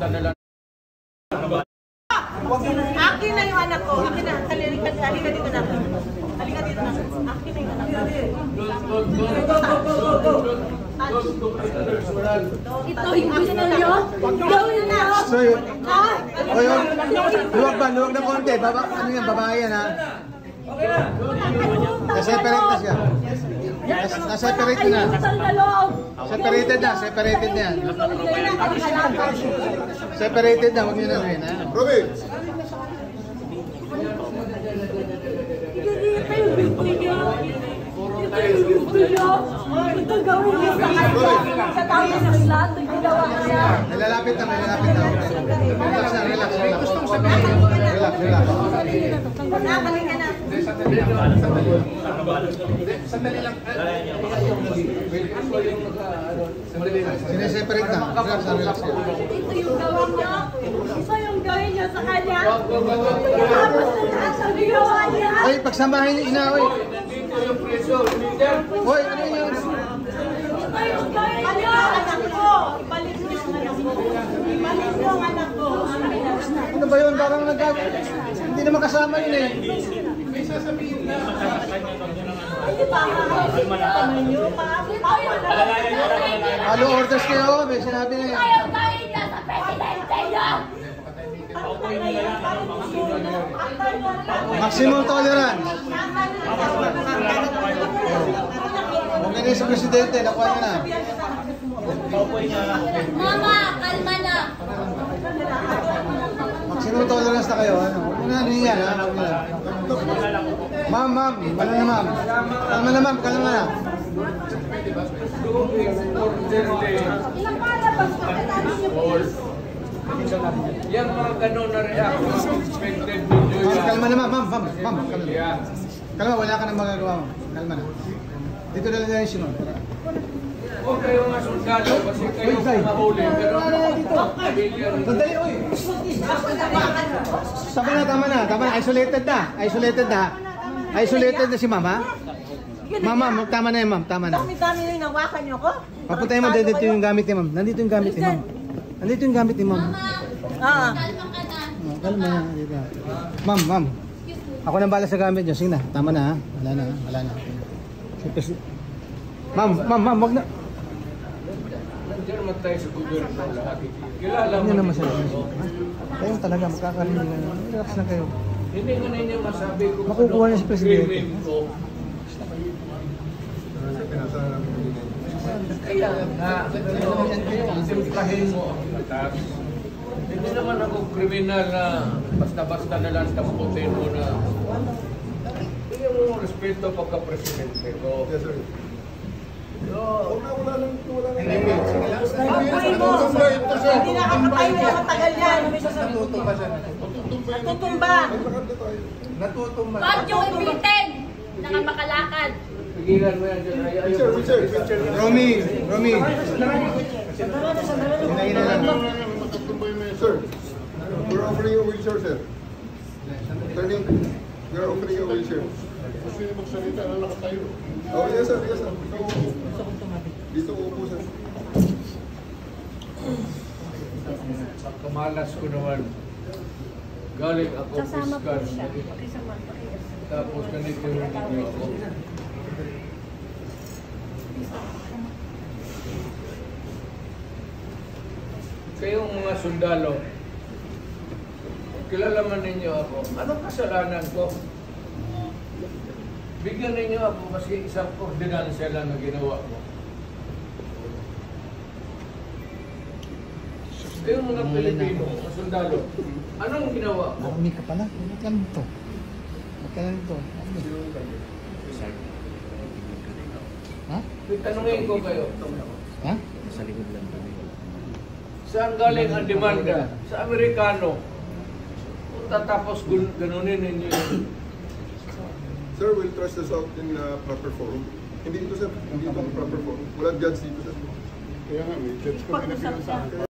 Akin na yung anak ko. Akin na. Halika dito na. Halika dito na. Akin na yung anak ko. Ito yung gusto nyo? Gawin na. So yun. Luwag na konti. Ano yan? Babae yan ha? Na-separate na siya. Na-separate na. Separated na. Separated na yan. Separated na. Huwag nyo na rin ha? Robin! Ito gawin niyo sa kanya. Sa tayo ng lahat ng ginawa niya. Nilalapit na. Relax na. Relax. Relax. Nakabalik ka na. Sandali lang. Sineseparate na. Relax. Ito yung gawa niya. Ito yung gawin niya sa kanya. Tapos na lahat ng ginawa niya. Oy, pagsamahin niyo ina, oy. Oy, ano yun? Ito yung gawin niya. Anak ko. Ibalik mo yung anak ko. Ibalik mo yung anak ko. Ano ba yun? Parang hindi naman kasama yun eh. Hindi pa makakasama niyo. Halo orders kayo, may sinabi na yun. Ayaw tayo niya sa presidente niya. Maximum tolerance. Kung ganyan sa presidente, nakuha niya na. Mama, kalma na. Maximum tolerance na kayo. Huwag na ano yan, ha? Ma'am, wala na ma'am. Kalma na. Ilang palabas pa katapos niyo po? Yung mga gano'n na reaction, expected video yan. Kalma na ma'am. Kalma, wala ka nang magagawa mo. Kalma na. Dito na lang yung sinod. Huwag kayo nga sundalo kasi kayo mahuli. Pero Sandali, oy! Tama na. Isolated na si ma'am, ha? Ma'am, tama na yun, ma'am. Tama na. Dami-dami na yung nawakan niyo ko. Papuntahin mo, dito yung gamit ni ma'am. Nandito yung gamit ni ma'am. Kalma na. Dito. Ma'am. Ako nang bala sa gamit niyo. Sige na. Tama na, ha? Wala na. Ma'am, wag na. nandiyan naman tayo sa gobyerno lahat. Kilala mo. Hindi naman sila. Kayo talaga, makakarinig na. Relax na kayo. Hindi nga ninyo masabi kung Makukuha niya si Presidente. krimen ko. Kaya nga, simplahin mo ang batas. Hindi naman ako kriminal na basta-basta na lang taputin mo na. Bigyan mo respeto pagka-presidente ko. Yes, sir. Wala lang. Pagpuri mo! Hindi nakakapay na matagal yan. Natutumba. Ba't yung ipitin? Nakamakalakad. Pigilan mo yan dyan. Romy. Hinahin na lang. Sir, we're offering a wheelchair, sir. Turning, we're offering a wheelchair. Kasi magsalita na nakatayo. Oh, yes, sir. Dito upo, sir. Kamalas ko naman. Galing ako fiscal. Tapos ganito yung ninyo ako. Kayong mga sundalo, kilala man ninyo ako. Anong kasalanan ko? Bigyan ninyo ako kasi isang ordinansya lang na ginawa ko. Kayong mga Pilipino, mga sundalo, anong ginawa ko? Marami ka pala. Magkano ito? Ha? Tanungin ko kayo. Ha? Saan galing ang demanda? Sa Amerikano. Tapos ganunin ninyo yun. Sir, we'll trust this out in proper forum. Hindi ito, sir. Hindi ito ang proper forum. Walang judge dito, sir. Kaya nga, may judge kami na pinasa.